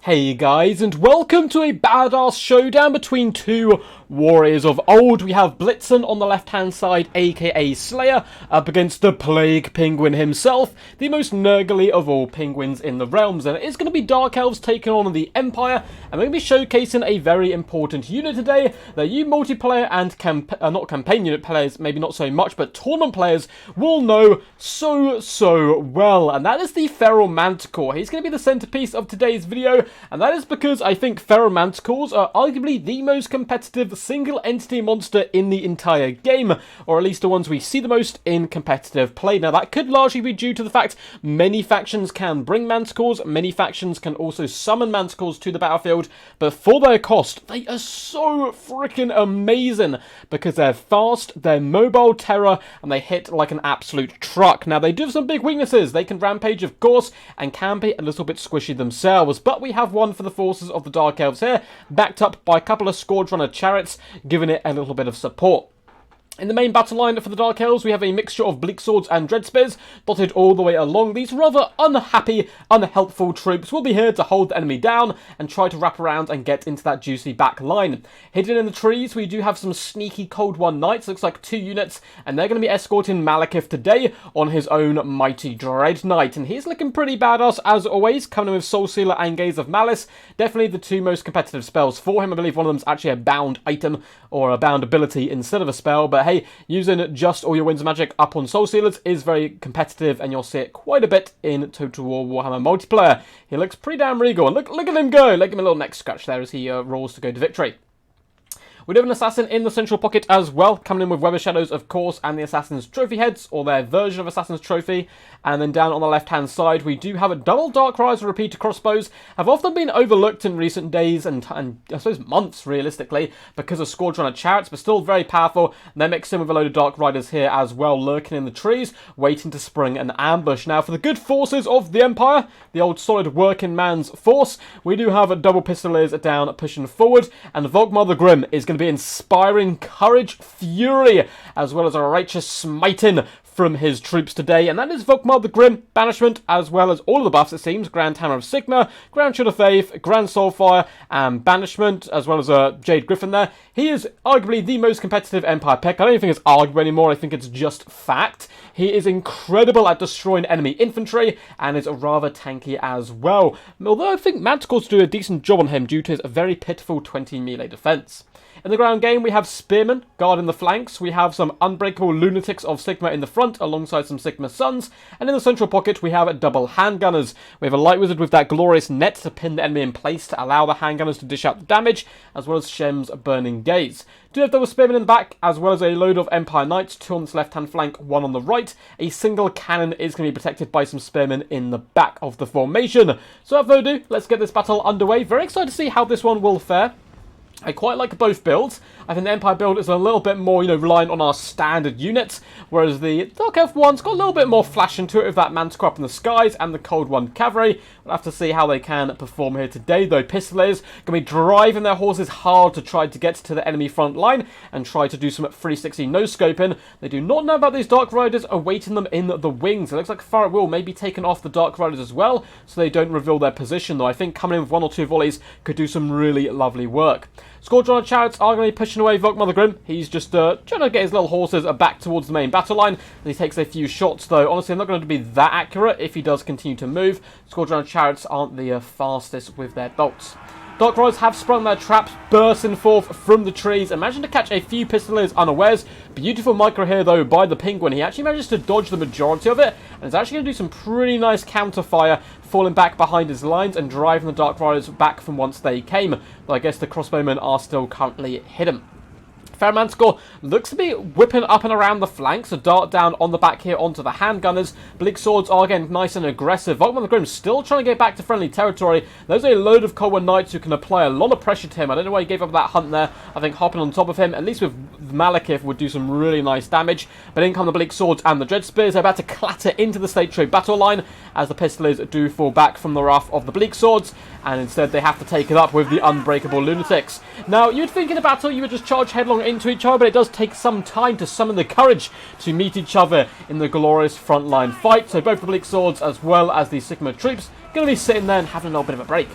Hey guys, and welcome to a badass showdown between two warriors of old. We have Blitzen on the left-hand side, aka Slayer, up against the Plague Penguin himself, the most nergly of all penguins in the realms. And it is going to be Dark Elves taking on the Empire, and we're going to be showcasing a very important unit today that you multiplayer and not campaign unit players, maybe not so much, but tournament players will know so well. And that is the Feral Manticore. He's going to be the centerpiece of today's video. And that is because I think Feral Manticores are arguably the most competitive single entity monster in the entire game, or at least the ones we see the most in competitive play. Now that could largely be due to the fact many factions can bring Manticores, many factions can also summon Manticores to the battlefield, but for their cost, they are so freaking amazing because they're fast, they're mobile terror, and they hit like an absolute truck. Now they do have some big weaknesses. They can rampage, of course, and can be a little bit squishy themselves, but we have one for the forces of the Dark Elves here, backed up by a couple of Scourge Runner chariots, giving it a little bit of support. In the main battle line for the Dark Elves, we have a mixture of Bleak Swords and Dread Spears dotted all the way along. These rather unhappy, unhelpful troops will be here to hold the enemy down and try to wrap around and get into that juicy back line. Hidden in the trees, we do have some sneaky Cold One Knights, looks like 2 units, and they're going to be escorting Malekith today on his own mighty Dread Knight. And he's looking pretty badass as always, coming in with Soul Sealer and Gaze of Malice. Definitely the 2 most competitive spells for him. I believe one of them is actually a bound item or a bound ability instead of a spell, but hey, using just all your Winds of Magic up on Soul Sealers is very competitive, and you'll see it quite a bit in Total War Warhammer multiplayer. He looks pretty damn regal, and look at him go! Look at him a little neck scratch there as he rolls to go to victory. We do have an Assassin in the central pocket as well, coming in with Weather Shadows, of course, and the Assassin's Trophy heads, or their version of Assassin's Trophy. And then down on the left-hand side, we do have a double Dark Rise repeater crossbows. Have often been overlooked in recent days and I suppose months, realistically, because of Scourge Runner chariots, but still very powerful. And they're mixed in with a load of Dark Riders here as well, lurking in the trees, waiting to spring an ambush. Now, for the good forces of the Empire, the old solid working man's force, we do have a double Pistoliers down, pushing forward, and Volkmar the Grim is going to be inspiring courage, fury, as well as a righteous smiting from his troops today, and that is Volkmar the Grim, Banishment, as well as all of the buffs, it seems. Grand Hammer of Sigma, Grand Shield of Faith, Grand Soulfire, and Banishment, as well as Jade Griffin there. He is arguably the most competitive Empire pick. I don't even think it's arguable anymore, I think it's just fact. He is incredible at destroying enemy infantry, and is rather tanky as well. Although I think Manticores do a decent job on him due to his very pitiful 20 melee defense. In the ground game, we have Spearmen guarding the flanks. We have some Unbreakable Lunatics of Sigma in the front, alongside some Sigma Sons. And in the central pocket, we have double Handgunners. We have a Light Wizard with that glorious net to pin the enemy in place to allow the Handgunners to dish out the damage, as well as Shem's Burning Gaze. Do have double Spearmen in the back, as well as a load of Empire Knights, 2 on this left-hand flank, 1 on the right. A single cannon is going to be protected by some Spearmen in the back of the formation. So without further ado, let's get this battle underway. Very excited to see how this one will fare. I quite like both builds. I think the Empire build is a little bit more, reliant on our standard units, whereas the Dark Elf one's got a little bit more flash into it with that Manticore up in the skies and the Cold One Cavalry. We'll have to see how they can perform here today, though. Pistoliers going to be driving their horses hard to try to get to the enemy front line and try to do some 360 no-scoping. They do not know about these Dark Riders awaiting them in the wings. It looks like Farrett will maybe taken off the Dark Riders as well, so they don't reveal their position, though. I think coming in with 1 or 2 volleys could do some really lovely work. Scourge Runner chariots are going to be pushing away Volkmar the Grim. He's just trying to get his little horses back towards the main battle line. And he takes a few shots, though. Honestly, I'm not going to be that accurate if he does continue to move. Scourge Runner chariots aren't the fastest with their bolts. Dark Riders have sprung their traps, bursting forth from the trees, and managing to catch a few Pistoliers unawares. Beautiful micro here, though, by the Penguin. He actually manages to dodge the majority of it, and is actually going to do some pretty nice counter-fire, falling back behind his lines and driving the Dark Riders back from whence they came. Though I guess the crossbowmen are still currently hidden. Feral Manticore looks to be whipping up and around the flanks, a dart down on the back here onto the Handgunners. Bleak Swords are again nice and aggressive. Volkmar the Grim still trying to get back to friendly territory. There's a load of Cold One Knights who can apply a lot of pressure to him. I don't know why he gave up that hunt there. I think hopping on top of him, at least with Malekith, would do some really nice damage. But in come the Bleak Swords and the Dread Spears. They're about to clatter into the State Trade battle line as the Pistoliers do fall back from the wrath of the Bleak Swords, and instead they have to take it up with the Unbreakable Lunatics. Now, you'd think in a battle you would just charge headlong into each other, but it does take some time to summon the courage to meet each other in the glorious frontline fight. So both the Bleak Swords as well as the Sigma troops going to be sitting there and having a little bit of a break.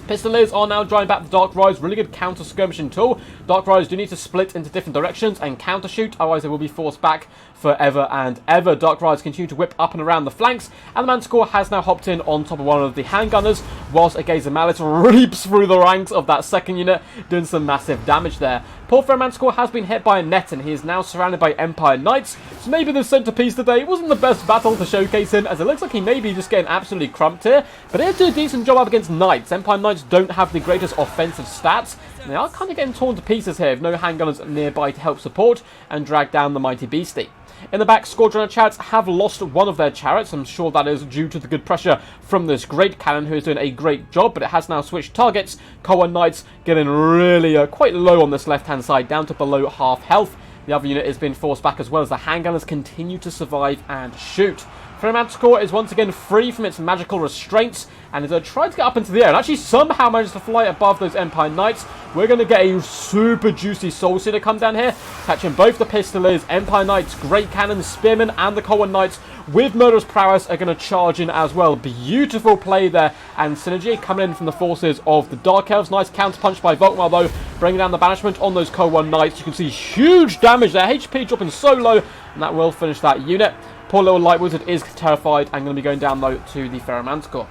Pistoliers are now drawing back the Dark Riders, really good counter skirmishing tool. Dark Riders do need to split into different directions and counter shoot, otherwise they will be forced back forever and ever. Dark Riders continue to whip up and around the flanks, and the Manticore has now hopped in on top of one of the handgunners, whilst a Gazer Mallet reaps through the ranks of that second unit, doing some massive damage there. Poor Fair Manticore has been hit by a net, and he is now surrounded by Empire Knights, so maybe the centerpiece today wasn't the best battle to showcase him, as it looks like he may be just getting absolutely crumped here, but he'll do a decent job up against Knights. Empire Knights don't have the greatest offensive stats, and they are kind of getting torn to pieces here, with no handgunners nearby to help support and drag down the mighty beastie. In the back, Squadron Chariots have lost one of their chariots. I'm sure that is due to the good pressure from this great cannon, who is doing a great job, but it has now switched targets. Koa Knights getting really quite low on this left-hand side, down to below half health. The other unit is being forced back as well, as the handgunners continue to survive and shoot. Manticore is once again free from its magical restraints and is trying to get up into the air, and actually somehow manages to fly above those Empire Knights. We're going to get a super juicy Soul Seeder come down here, catching both the Pistoliers, Empire Knights, Great Cannon, Spearmen, and the Koa Knights with Murderous Prowess are going to charge in as well. Beautiful play there, and synergy coming in from the forces of the Dark Elves. Nice counterpunch by Volkmar though, bringing down the banishment on those Koa Knights. You can see huge damage there, HP dropping so low, and that will finish that unit. Poor little Light Wizard is terrified and going to be going down though to the Ferromanticore.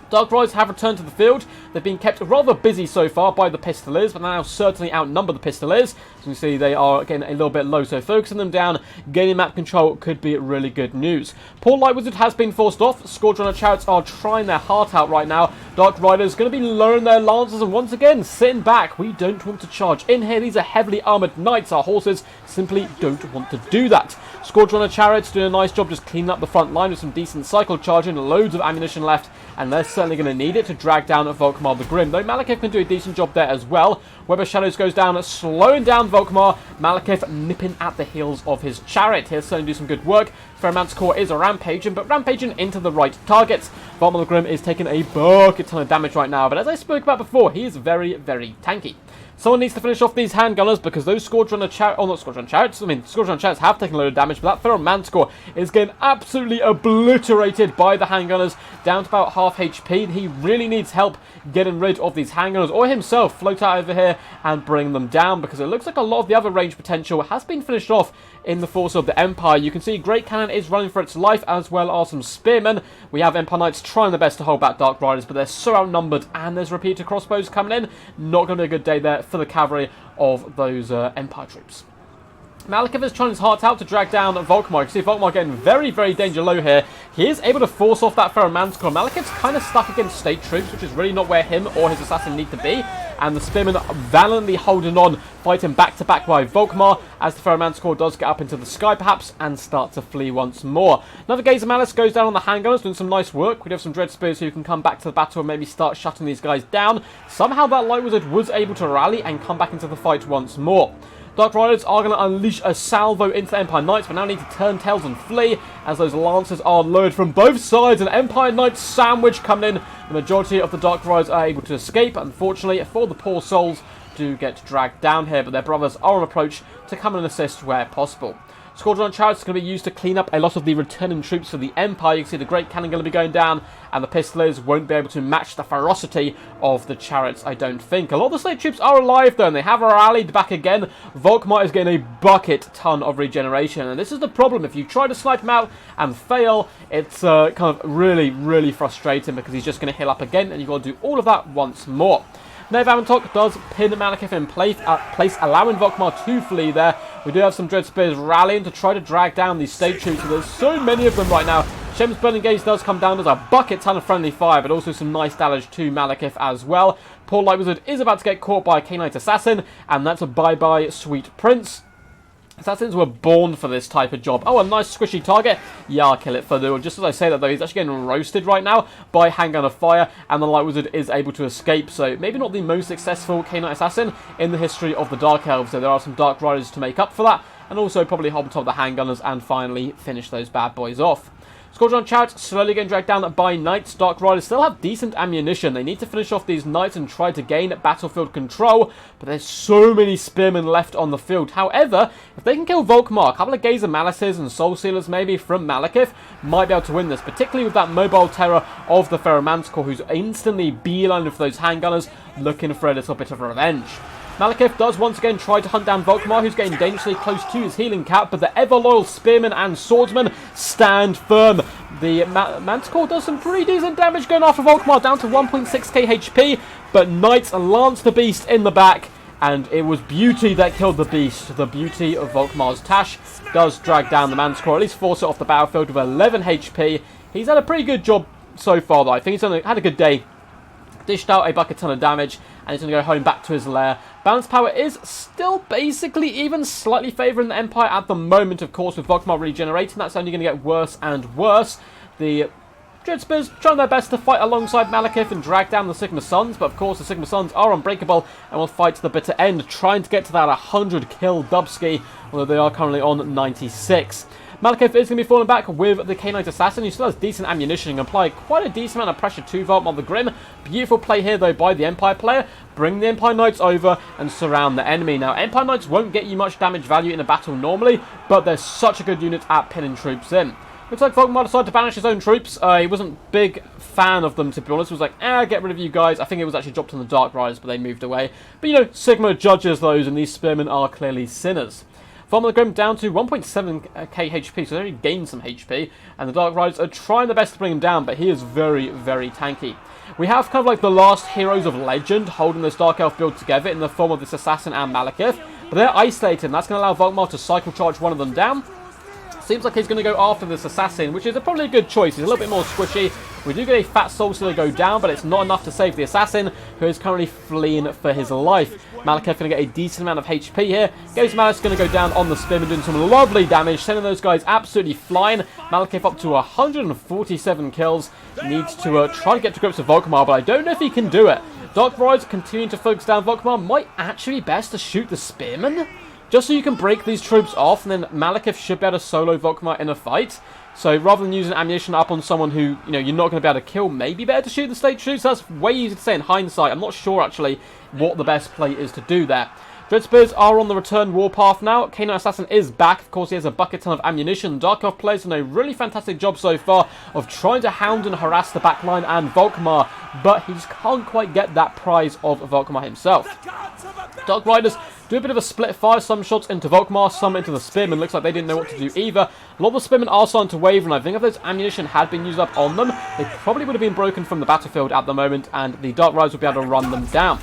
Dark Riders have returned to the field. They've been kept rather busy so far by the Pistoliers, but now certainly outnumber the Pistoliers. As you can see, they are getting a little bit low, so focusing them down, gaining map control could be really good news. Poor Light Wizard has been forced off. Squadron of Chariots are trying their heart out right now. Dark Riders going to be lowering their lances and once again sitting back. We don't want to charge in here. These are heavily armoured knights. Our horses simply don't want to do that. Squadron of Chariots doing a nice job just cleaning up the front line with some decent cycle charging, loads of ammunition left, and they're certainly going to need it to drag down Volkmar the Grim, though Malekith can do a decent job there as well. Web of Shadows goes down, slowing down Volkmar. Malekith nipping at the heels of his chariot. He'll certainly do some good work. Ferromanticore is a rampaging, but rampaging into the right targets. Volkmar the Grim is taking a bucket ton of damage right now, but as I spoke about before, he is very, very tanky. Someone needs to finish off these handgunners, because those Squadron of Chariots, oh not Squadron Chariots, I mean Squadron Chariots have taken a load of damage, but that Ferromanticore is getting absolutely obliterated by the handgunners, down to about half HP. He really needs help getting rid of these handgunners, or himself float out over here and bring them down, because it looks like a lot of the other range potential has been finished off in the force of the Empire. You can see Great Cannon is running for its life, as well as some Spearmen. We have Empire Knights trying their best to hold back Dark Riders, but they're so outnumbered, and there's repeater crossbows coming in. Not going to be a good day there for the cavalry of those Empire troops. Malekith is trying his heart out to drag down Volkmar. You can see Volkmar getting very, very danger low here. He is able to force off that Ferromanticore. Malekith's kind of stuck against state troops, which is really not where him or his assassin need to be. And the Spearmen valiantly holding on, fighting back-to-back by Volkmar, as the Ferromanticore does get up into the sky perhaps, and start to flee once more. Another Gaze of Malice goes down on the handgunners, doing some nice work. We do have some Dread Spears who can come back to the battle and maybe start shutting these guys down. Somehow that Light Wizard was able to rally and come back into the fight once more. Dark Riders are going to unleash a salvo into the Empire Knights, but now need to turn tails and flee, as those Lancers are loaded from both sides. An Empire Knight sandwich coming in. The majority of the Dark Riders are able to escape. Unfortunately, for the poor souls, do get dragged down here, but their brothers are on approach to come and assist where possible. Squadron Chariots is going to be used to clean up a lot of the returning troops for the Empire. You can see the Great Cannon going to be going down, and the Pistoliers won't be able to match the ferocity of the Chariots, I don't think. A lot of the Slate troops are alive though, and they have rallied back again. Volkmar is getting a bucket ton of regeneration, and this is the problem. If you try to snipe him out and fail, it's kind of really, really frustrating, because he's just going to heal up again, and you've got to do all of that once more. Nave Avantok does pin Malekith in place, allowing Volkmar to flee there. We do have some Dread Spears rallying to try to drag down these state troops. So there's so many of them right now. Shem's Burning Gaze does come down. There's a bucket ton of friendly fire, but also some nice damage to Malekith as well. Poor Light Wizard is about to get caught by a K-Knight Assassin, and that's a bye-bye, Sweet Prince. Assassins were born for this type of job. Oh, a nice squishy target. Yeah, I'll kill it for the... Just as I say that, though, he's actually getting roasted right now by Handgun of Fire, and the Light Wizard is able to escape. So maybe not the most successful K-Knight Assassin in the history of the Dark Elves. So there are some Dark Riders to make up for that, and also probably hop on top of the Handgunners and finally finish those bad boys off. Squadron Chariots slowly getting dragged down by Knights. Dark Riders still have decent ammunition. They need to finish off these Knights and try to gain battlefield control, but there's so many Spearmen left on the field. However, if they can kill Volkmar, a couple of Gazer Malices and Soul Sealers maybe from Malekith might be able to win this, particularly with that mobile terror of the Ferromanticore, who's instantly beelining for those handgunners, looking for a little bit of revenge. Malekith does once again try to hunt down Volkmar, who's getting dangerously close to his healing cap, but the ever-loyal Spearmen and Swordsmen stand firm. The Manticore does some pretty decent damage going after Volkmar, down to 1.6k HP, but Knights lance the beast in the back, and it was Beauty that killed the beast. The Beauty of Volkmar's Tash does drag down the Manticore, at least force it off the battlefield with 11 HP. He's had a pretty good job so far, though. I think he's had a good day. Dished out a bucket ton of damage, and he's going to go home back to his lair. Balance power is still basically even slightly favouring the Empire at the moment, of course, with Volkmar regenerating. That's only going to get worse and worse. The Dreadspears trying their best to fight alongside Malekith and drag down the Sigma Suns, but of course the Sigma Suns are unbreakable and will fight to the bitter end, trying to get to that 100 kill Dubsky, although they are currently on 96. Malekith is going to be falling back with the K-Knight Assassin, who still has decent ammunition and can apply quite a decent amount of pressure to Volkmar the Grim. Beautiful play here, though, by the Empire player. Bring the Empire Knights over and surround the enemy. Now, Empire Knights won't get you much damage value in a battle normally, but they're such a good unit at pinning troops in. Looks like Volkmar decided to banish his own troops. He wasn't a big fan of them, to be honest. He was like, get rid of you guys. I think it was actually dropped on the Dark Riders, but they moved away. But, you know, Sigma judges those, and these Spearmen are clearly sinners. Volkmar the Grim down to 1.7k HP, so they already gained some HP, and the Dark Riders are trying their best to bring him down, but he is very, very tanky. We have kind of like the last heroes of legend holding this Dark Elf build together in the form of this Assassin and Malekith, but they're isolated, and that's going to allow Volkmar to cycle charge one of them down. Seems like he's going to go after this Assassin, which is probably a good choice. He's a little bit more squishy. We do get a fat Soul Sealer go down, but it's not enough to save the Assassin, who is currently fleeing for his life. Malekith going to get a decent amount of HP here. Gazer Malice going to go down on the Spearman, doing some lovely damage, sending those guys absolutely flying. Malekith up to 147 kills. Needs to try to get to grips with Volkmar, but I don't know if he can do it. Dark Riders continuing to focus down Volkmar. Might actually be best to shoot the Spearman, just so you can break these troops off, and then Malekith should be able to solo Volkmar in a fight. So rather than using ammunition up on someone who, you know, you're not going to be able to kill, maybe better to shoot the state troops. That's way easier to say in hindsight. I'm not sure, actually, what the best play is to do there. Dreadspears are on the return warpath now. K-Knight Assassin is back. Of course, he has a bucket ton of ammunition. Dark Elf players have done a really fantastic job so far of trying to hound and harass the backline and Volkmar, but he just can't quite get that prize of Volkmar himself. Dark Riders do a bit of a split fire, some shots into Volkmar, some into the Spearmen. Looks like they didn't know what to do either. A lot of the Spearmen are starting to waver, and I think if those ammunition had been used up on them, they probably would have been broken from the battlefield at the moment, and the Dark Riders would be able to run them down.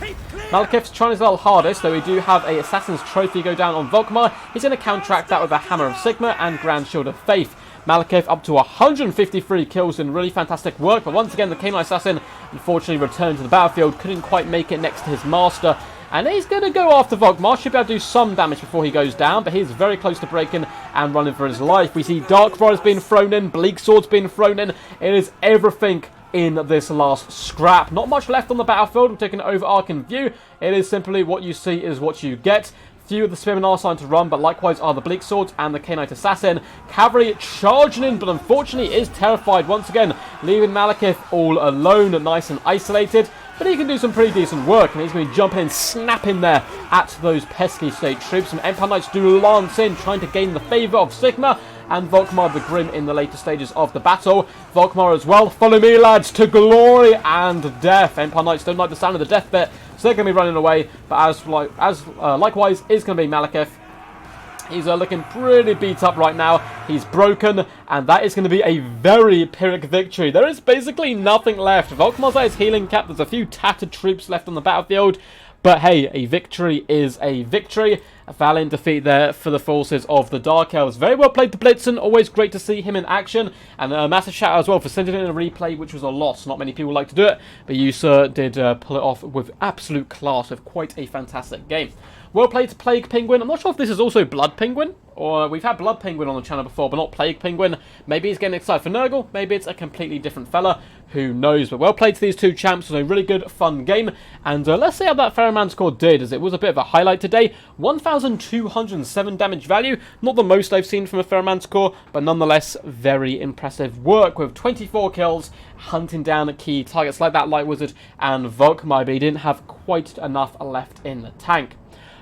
Malekith's trying his little hardest, though we do have a Assassin's Trophy go down on Volkmar. He's going to counteract that with a Hammer of Sigma and Grand Shield of Faith. Malekith up to 153 kills and really fantastic work, but once again the K-Knight Assassin unfortunately returned to the battlefield, couldn't quite make it next to his master, and he's going to go after Volkmar. Should be able to do some damage before he goes down, but he's very close to breaking and running for his life. We see Dark Riders being thrown in, Bleak Swords being thrown in. It is everything in this last scrap. Not much left on the battlefield. I'm taking an overarching view. It is simply what you see is what you get. Few of the Spearmen are starting to run, but likewise are the Bleak Swords and the K-Knight Assassin. Cavalry charging in, but unfortunately is terrified once again, leaving Malekith all alone, nice and isolated. But he can do some pretty decent work, and he's going to be jumping in, snapping there at those pesky state troops. Some Empire Knights do lance in, trying to gain the favour of Sigma and Volkmar the Grim in the later stages of the battle. Volkmar as well. Follow me, lads, to glory and death. Empire Knights don't like the sound of the death bit, so they're going to be running away. But likewise is going to be Malekith. He's looking pretty beat up right now. He's broken, and that is going to be a very Pyrrhic victory. There is basically nothing left. Volkmar's at his healing cap. There's a few tattered troops left on the battlefield. But hey, a victory is a victory. A valiant defeat there for the forces of the Dark Elves. Very well played to Blitzen. Always great to see him in action. And a massive shout out as well for sending in a replay, which was a loss. Not many people like to do it, but you, sir, did pull it off with absolute class, with quite a fantastic game. Well played to Plague Penguin. I'm not sure if this is also Blood Penguin, or we've had Blood Penguin on the channel before. before, but not Plague Penguin. Maybe he's getting excited for Nurgle. Maybe it's a completely different fella. Who knows? But well played to these two champs. It was a really good, fun game. And let's see how that Ferroman score did, as it was a bit of a highlight today. 1,207 damage value. Not the most I've seen from a Ferroman score, but nonetheless, very impressive work with 24 kills, hunting down key targets like that Light Wizard and Volkmar, but he didn't have quite enough left in the tank.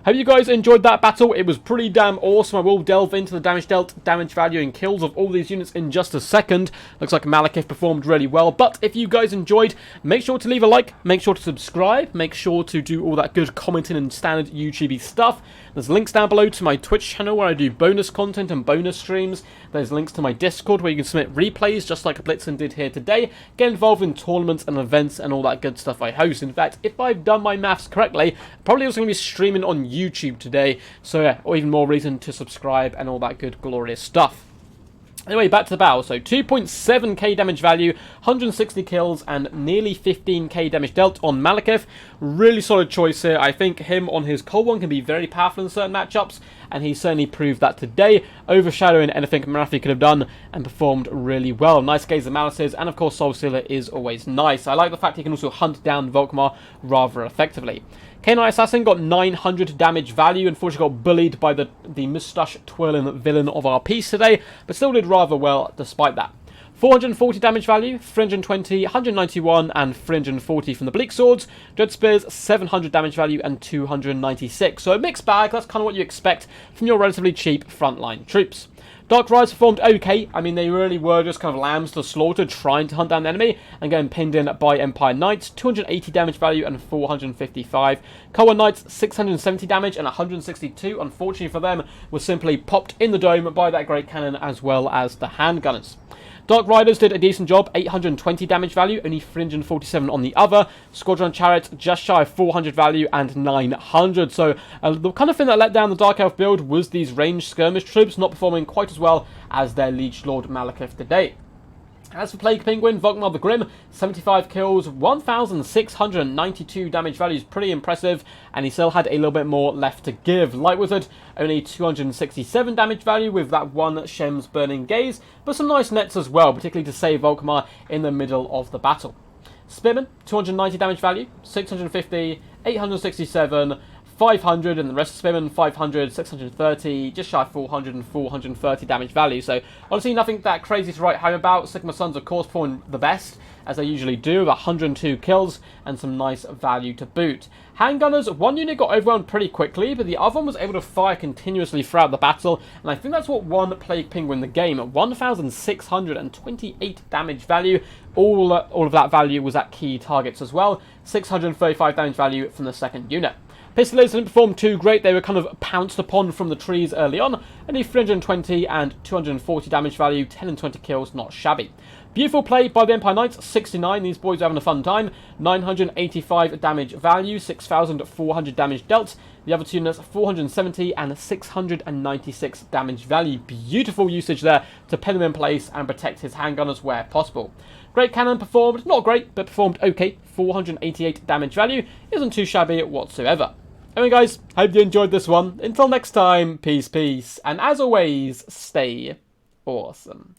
Hope you guys enjoyed that battle. It was pretty damn awesome. I will delve into the damage dealt, damage value, and kills of all these units in just a second. Looks like Malekith performed really well. But if you guys enjoyed, make sure to leave a like, make sure to subscribe, make sure to do all that good commenting and standard YouTube stuff. There's links down below to my Twitch channel where I do bonus content and bonus streams. There's links to my Discord where you can submit replays just like Blitzen did here today. Get involved in tournaments and events and all that good stuff I host. In fact, if I've done my maths correctly, I'm probably also going to be streaming on YouTube today. So yeah, or even more reason to subscribe and all that good glorious stuff. Anyway, back to the battle. So 2.7k damage value, 160 kills, and nearly 15k damage dealt on Malekith. Really solid choice here. I think him on his cold one can be very powerful in certain matchups, and he certainly proved that today, overshadowing anything Marathi could have done, and performed really well. Nice Gaze of Malices, and of course Soul Stealer is always nice. I like the fact he can also hunt down Volkmar rather effectively. K9 Assassin got 900 damage value. Unfortunately got bullied by the moustache twirling villain of our piece today, but still did rather well despite that. 440 damage value, 320, 191, and 340 from the Bleak Swords. Dread Spears, 700 damage value, and 296. So a mixed bag, that's kind of what you expect from your relatively cheap frontline troops. Dark Riders performed okay. I mean, they really were just kind of lambs to slaughter, trying to hunt down the enemy and getting pinned in by Empire Knights. 280 damage value and 455. Cohen Knights, 670 damage and 162. Unfortunately for them, was simply popped in the dome by that Great Cannon as well as the handgunners. Dark Riders did a decent job, 820 damage value, only 347 on the other. Squadron Chariots just shy of 400 value and 900. So the kind of thing that let down the Dark Elf build was these ranged skirmish troops not performing quite as well as their Liege Lord Malekith today. As for Plague Penguin, Volkmar the Grim, 75 kills, 1,692 damage value is pretty impressive, and he still had a little bit more left to give. Light Wizard, only 267 damage value with that one Shem's Burning Gaze, but some nice nets as well, particularly to save Volkmar in the middle of the battle. Spearman, 290 damage value, 650, 867, 500, and the rest of Spearman, 500, 630, just shy of 400 and 430 damage value. So honestly, nothing that crazy to write home about. Sigma Suns, of course, performing the best, as they usually do, 102 kills and some nice value to boot. Handgunners, one unit got overwhelmed pretty quickly, but the other one was able to fire continuously throughout the battle, and I think that's what won Plague Penguin the game. 1,628 damage value. All of that value was at key targets as well. 635 damage value from the second unit. Pistoliers didn't perform too great. They were kind of pounced upon from the trees early on. Only 320 and 240 damage value, 10 and 20 kills, not shabby. Beautiful play by the Empire Knights, 69. These boys are having a fun time. 985 damage value, 6,400 damage dealt. The other two units, 470 and 696 damage value. Beautiful usage there to pin him in place and protect his handgunners where possible. Great Cannon performed, not great, but performed okay. 488 damage value. Isn't too shabby whatsoever. Anyway guys, hope you enjoyed this one. Until next time, peace, peace. And as always, stay awesome.